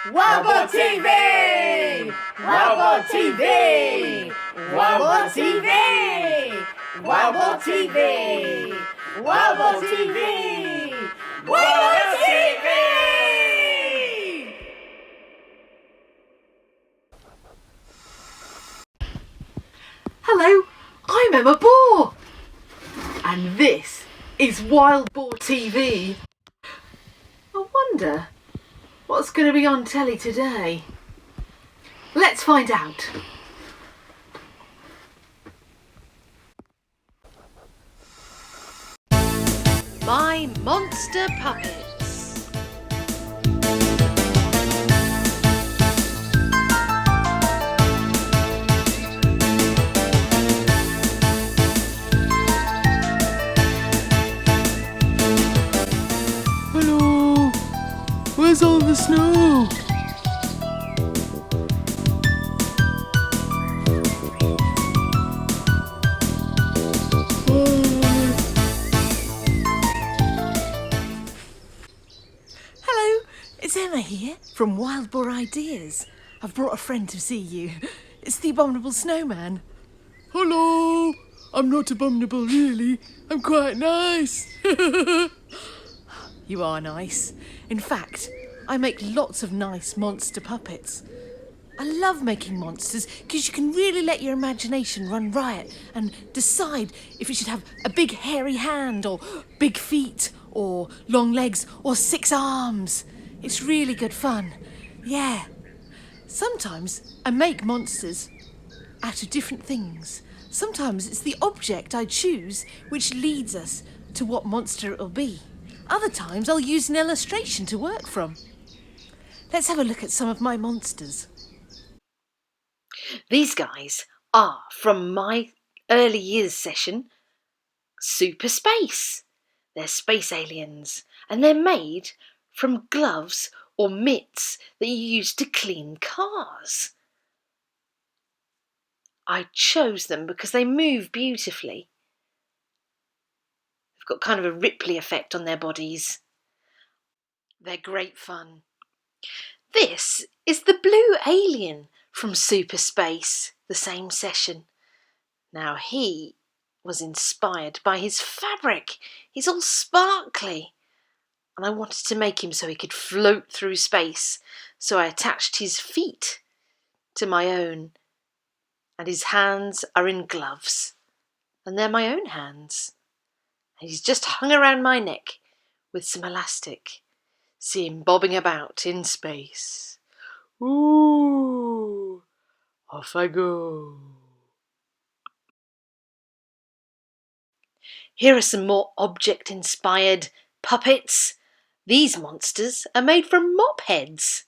WBTV! WBTV! WBTV! WBTV! WBTV! WBTV! Hello, I'm Emma Boar, and this is Wild Boar TV. I wonder what's going to be on telly today. Let's find out. My Monster Puppets. Hello! Where's all the snow? Hello, it's Emma here from Wild Boar Ideas. I've brought a friend to see you. It's the Abominable Snowman. Hello! I'm not abominable, really. I'm quite nice. You are nice. In fact, I make lots of nice monster puppets. I love making monsters because you can really let your imagination run riot and decide if it should have a big hairy hand or big feet or long legs or 6 arms. It's really good fun. Yeah. Sometimes I make monsters out of different things. Sometimes it's the object I choose which leads us to what monster it'll be. Other times I'll use an illustration to work from. Let's have a look at some of my monsters. These guys are from my early years session, Super Space. They're space aliens, and they're made from gloves or mitts that you use to clean cars. I chose them because they move beautifully. They've got kind of a Ripley effect on their bodies. They're great fun. This is the blue alien from Super Space, the same session. Now he was inspired by his fabric. He's all sparkly. And I wanted to make him so he could float through space. So I attached his feet to my own. And his hands are in gloves. And they're my own hands. And he's just hung around my neck with some elastic. See him bobbing about in space. Ooh, off I go. Here are some more object-inspired puppets. These monsters are made from mop heads.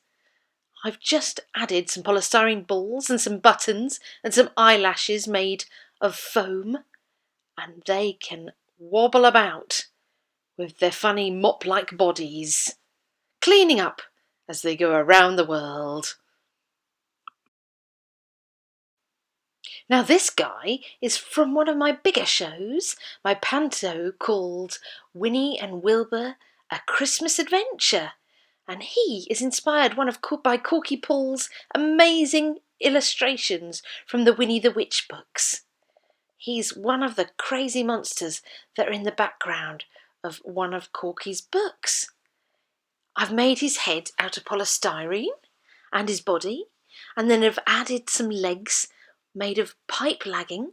I've just added some polystyrene balls and some buttons and some eyelashes made of foam, and they can wobble about with their funny mop-like bodies, cleaning up as they go around the world. Now this guy is from one of my bigger shows, my panto called Winnie and Wilbur, A Christmas Adventure. And he is inspired by Corky Paul's amazing illustrations from the Winnie the Witch books. He's one of the crazy monsters that are in the background of one of Corky's books. I've made his head out of polystyrene and his body, and then I've added some legs made of pipe lagging,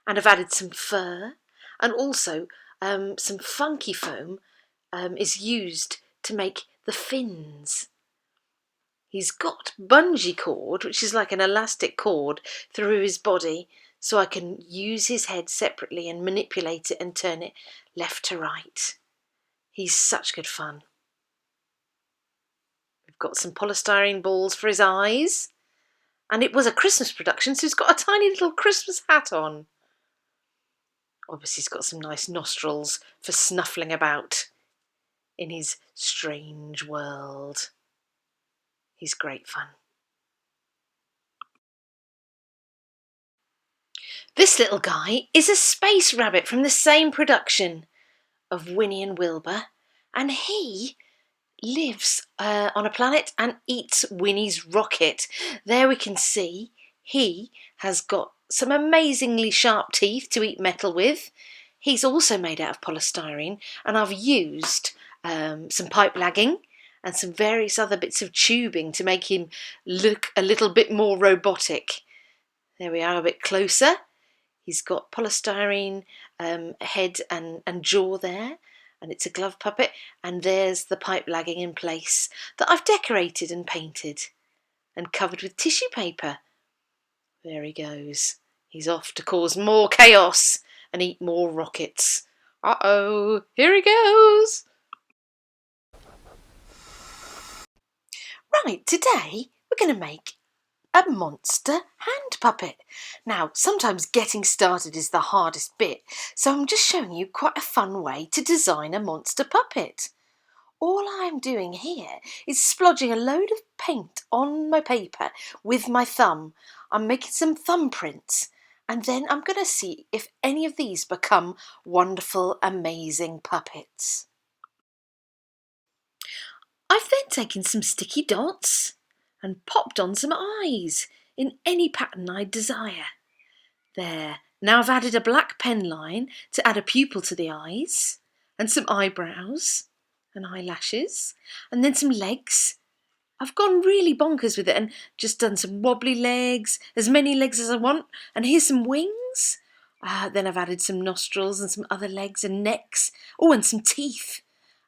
and I've added some fur, and also some funky foam is used to make the fins. He's got bungee cord, which is like an elastic cord, through his body, so I can use his head separately and manipulate it and turn it left to right. He's such good fun. We've got some polystyrene balls for his eyes, and it was a Christmas production, so he's got a tiny little Christmas hat on. Obviously he's got some nice nostrils for snuffling about in his strange world. He's great fun. This little guy is a space rabbit from the same production of Winnie and Wilbur, and he lives on a planet and eats Winnie's rocket. There we can see he has got some amazingly sharp teeth to eat metal with. He's also made out of polystyrene, and I've used some pipe lagging and some various other bits of tubing to make him look a little bit more robotic. There we are, a bit closer. He's got polystyrene head and jaw there, and it's a glove puppet, and there's the pipe lagging in place that I've decorated and painted and covered with tissue paper. There he goes. He's off to cause more chaos and eat more rockets. Uh-oh, here he goes. Right, today we're going to make a monster hand puppet. Now, sometimes getting started is the hardest bit, so I'm just showing you quite a fun way to design a monster puppet. All I'm doing here is splodging a load of paint on my paper with my thumb. I'm making some thumbprints, and then I'm going to see if any of these become wonderful, amazing puppets. I've then taken some sticky dots and popped on some eyes in any pattern I desire. There. Now I've added a black pen line to add a pupil to the eyes, and some eyebrows and eyelashes, and then some legs. I've gone really bonkers with it and just done some wobbly legs, as many legs as I want, and here's some wings. Then I've added some nostrils and some other legs and necks, and some teeth,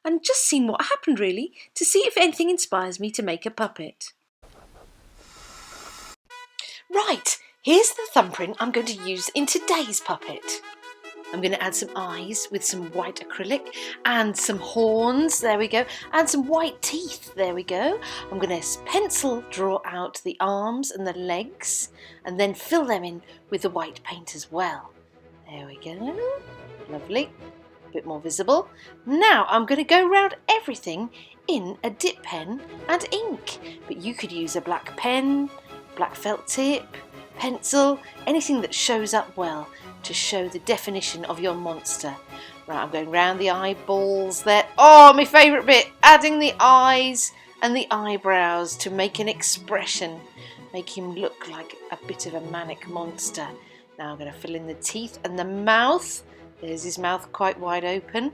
and just seen what happened really, to see if anything inspires me to make a puppet. Right, here's the thumbprint I'm going to use in today's puppet. I'm going to add some eyes with some white acrylic and some horns, there we go, and some white teeth, there we go. I'm going to pencil draw out the arms and the legs and then fill them in with the white paint as well. There we go, lovely, a bit more visible. Now I'm going to go around everything in a dip pen and ink, but you could use a black pen, black felt tip, pencil, anything that shows up well to show the definition of your monster. Right, I'm going round the eyeballs there. Oh, my favourite bit, adding the eyes and the eyebrows to make an expression, make him look like a bit of a manic monster. Now I'm going to fill in the teeth and the mouth. There's his mouth quite wide open,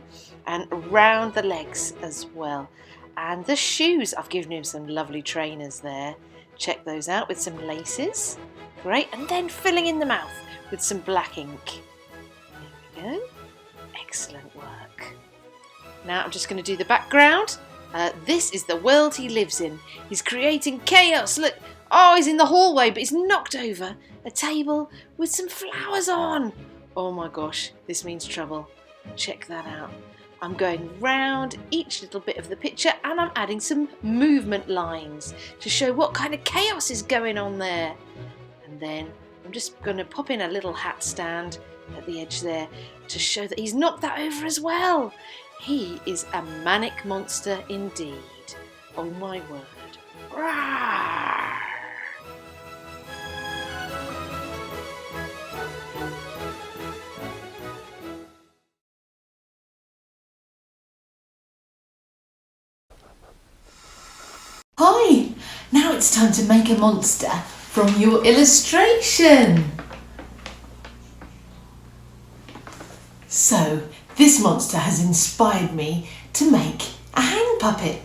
and round the legs as well. And the shoes, I've given him some lovely trainers there. Check those out with some laces. Great, and then filling in the mouth with some black ink. There we go. Excellent work. Now I'm just going to do the background. This is the world he lives in. He's creating chaos. Look, he's in the hallway, but he's knocked over a table with some flowers on. Oh my gosh, this means trouble. Check that out. I'm going round each little bit of the picture and I'm adding some movement lines to show what kind of chaos is going on there. And then I'm just going to pop in a little hat stand at the edge there to show that he's knocked that over as well. He is a manic monster indeed. Oh my word. Raaaaa! Hi! Now it's time to make a monster from your illustration. So, this monster has inspired me to make a hang puppet.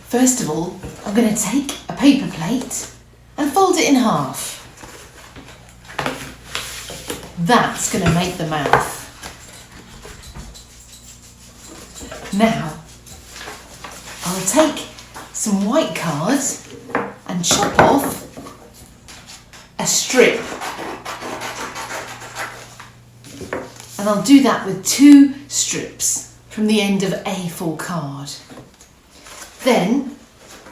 First of all, I'm going to take a paper plate and fold it in half. That's going to make the mouth. Now, I'll take some white cards and chop off a strip. And I'll do that with 2 strips from the end of A4 card. Then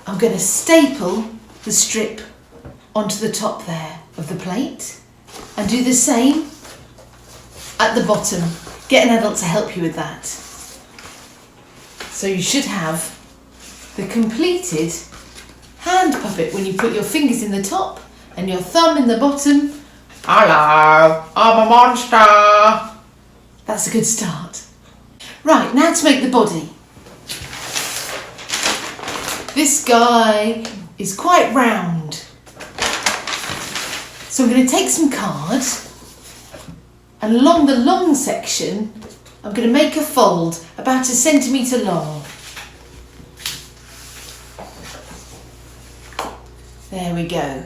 I'm going to staple the strip onto the top there of the plate and do the same at the bottom. Get an adult to help you with that. So you should have the completed hand puppet when you put your fingers in the top and your thumb in the bottom. Hello, I'm a monster. That's a good start. Right, now to make the body. This guy is quite round. So I'm going to take some cards, and along the long section I'm going to make a fold about 1 centimetre long. There we go.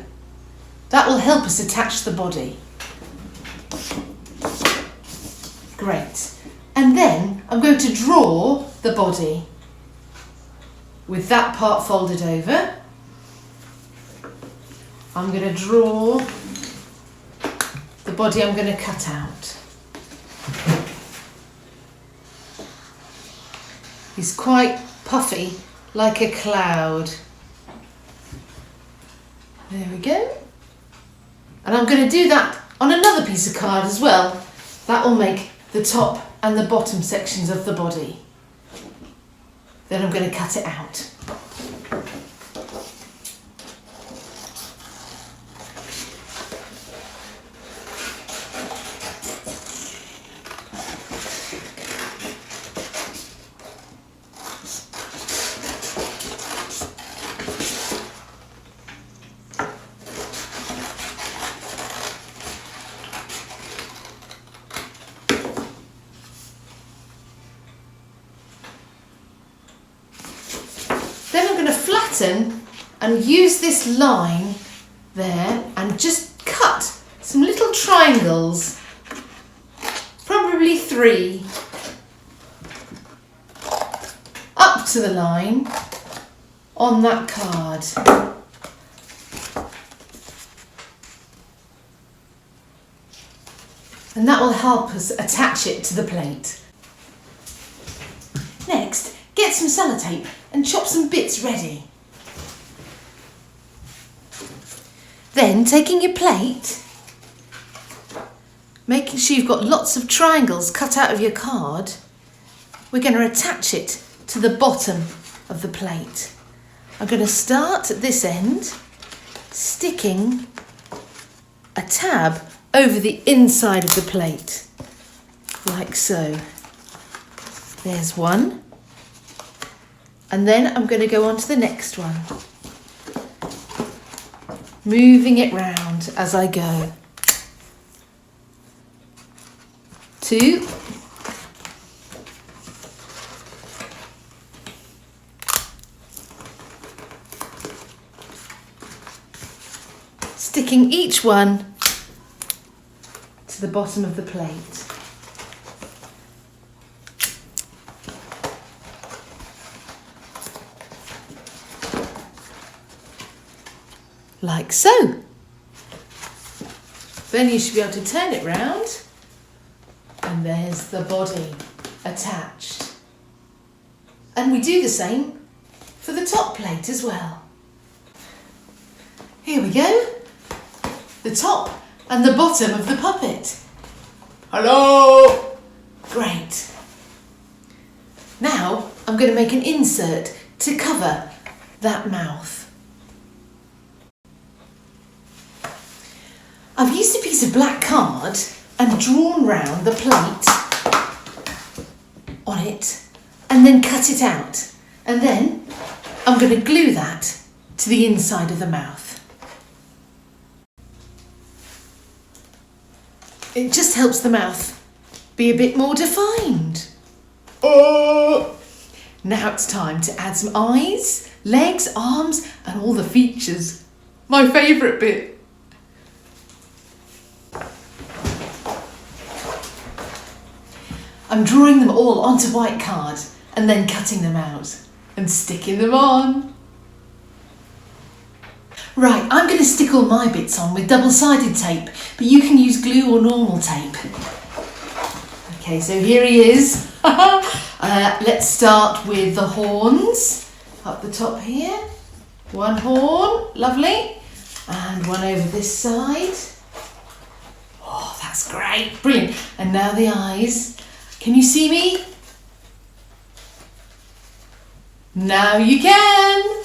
That will help us attach the body. Great. And then I'm going to draw the body with that part folded over. I'm going to draw the body I'm going to cut out. He's quite puffy, like a cloud. There we go. And I'm going to do that on another piece of card as well. That will make the top and the bottom sections of the body. Then I'm going to cut it out. Then I'm going to flatten and use this line there and just cut some little triangles, probably 3, up to the line on that card. And that will help us attach it to the plate. Next, get some sellotape and chop some bits ready. Then, taking your plate, making sure you've got lots of triangles cut out of your card, we're going to attach it to the bottom of the plate. I'm going to start at this end, sticking a tab over the inside of the plate, like so. There's one. And then I'm going to go on to the next one, moving it round as I go. 2. Sticking each one to the bottom of the plate. Like so. Then you should be able to turn it round, and there's the body attached. And we do the same for the top plate as well. Here we go. The top and the bottom of the puppet. Hello! Great. Now I'm going to make an insert to cover that mouth. I've used a piece of black card and drawn round the plate on it and then cut it out. And then I'm going to glue that to the inside of the mouth. It just helps the mouth be a bit more defined. Oh! Now it's time to add some eyes, legs, arms and all the features. My favourite bit. I'm drawing them all onto white card and then cutting them out and sticking them on. Right, I'm going to stick all my bits on with double-sided tape, but you can use glue or normal tape. Okay, so here he is. Let's start with the horns up the top here. One horn, lovely, and one over this side. Oh, that's great, brilliant. And now the eyes. Can you see me? Now you can.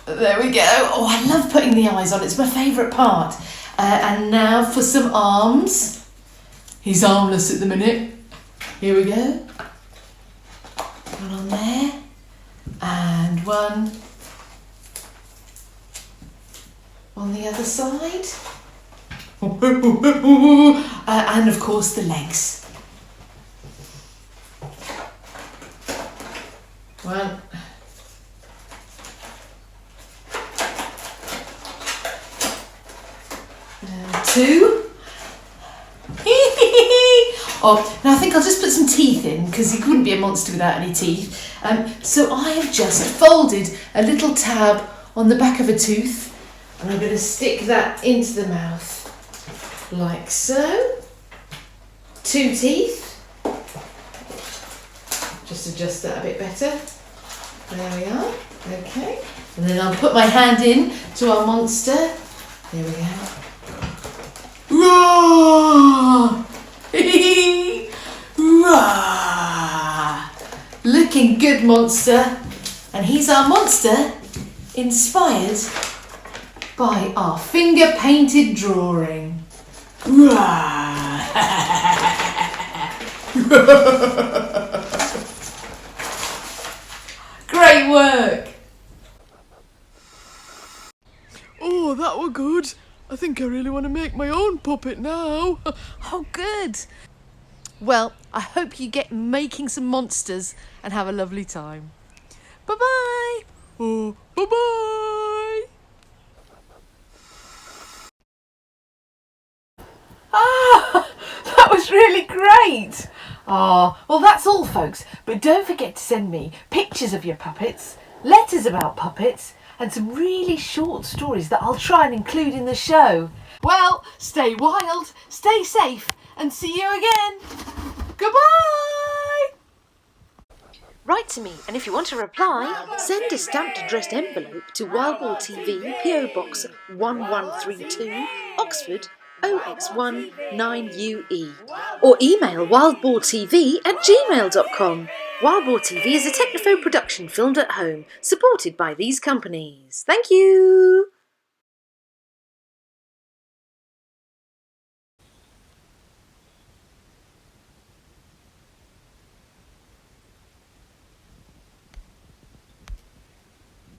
There we go. Oh, I love putting the eyes on. It's my favourite part. And now for some arms. He's armless at the minute. Here we go. One on there, and one on the other side. And of course the legs. One. Two. Oh, now I think I'll just put some teeth in because he couldn't be a monster without any teeth. So I have just folded a little tab on the back of a tooth and I'm going to stick that into the mouth like so. 2 teeth. Just adjust that a bit better. There we are. Okay. And then I'll put my hand in to our monster. There we go. Raaaaa! Raaaaa! Looking good, monster. And he's our monster, inspired by our finger-painted drawing. Raaaaa! Great work! Oh, that were good. I think I really want to make my own puppet now. Oh, good. Well, I hope you get making some monsters and have a lovely time. Bye-bye. Oh, bye-bye. Ah, that was really great. Ah, well, that's all, folks. But don't forget to send me pictures of your puppets, letters about puppets, and some really short stories that I'll try and include in the show. Well, stay wild, stay safe, and see you again. Goodbye! Write to me, and if you want to reply, send a stamped addressed envelope to Wildball TV, PO Box 1132, Oxford, OX1 9UE, or email wildballtv@gmail.com. Wildball TV is a Technophone production filmed at home, supported by these companies. Thank you!